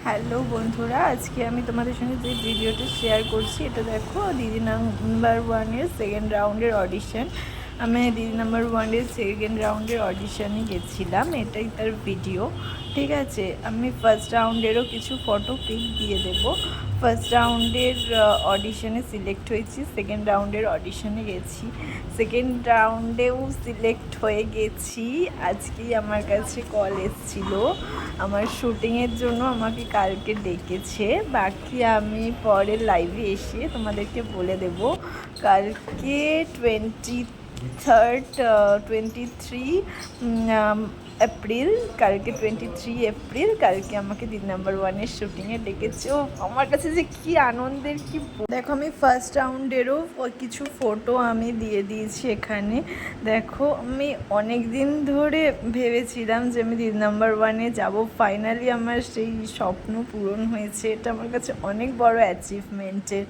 Hello বন্ধুরা, আজকে আমি তোমাদের সঙ্গে যে ভিডিওটা শেয়ার করছি এটা দেখো দিদি নাম্বার ওয়ানের সেকেন্ড রাউন্ডের অডিশন। আমি দিদি নাম্বার ওয়ানের সেকেন্ড রাউন্ডের অডিশনে গেছিলাম, এটাই তার ভিডিও। ঠিক আছে, আমি ফার্স্ট রাউন্ডেরও কিছু ফটো পিক দিয়ে দেব। ফার্স্ট রাউন্ডের অডিশনে সিলেক্ট হয়েছি, সেকেন্ড রাউন্ডের অডিশনে গেছি, সেকেন্ড রাউন্ডেও সিলেক্ট হয়ে গেছি। আজকেই আমার কাছে কল এসেছিল, আমার শুটিংয়ের জন্য আমাকে কালকে ডেকেছে। বাকি আমি পরের লাইভে এসে তোমাদেরকে বলে দেব। কালকে 23 এপ্রিল, কালকে 23 এপ্রিল, কালকে আমাকে দিদি নাম্বার ওয়ানের শ্যুটিংয়ে ডেকেছে। ও আমার কাছে যে কী আনন্দের, কি দেখো, আমি ফার্স্ট রাউন্ডেরও কিছু ফটো আমি দিয়ে দিয়েছি এখানে। দেখো, আমি অনেক দিন ধরে ভেবেছিলাম যে আমি দিদি নাম্বার ওয়ানে যাব, ফাইনালি আমার সেই স্বপ্ন পূরণ হয়েছে। এটা আমার কাছে অনেক বড় অ্যাচিভমেন্টের।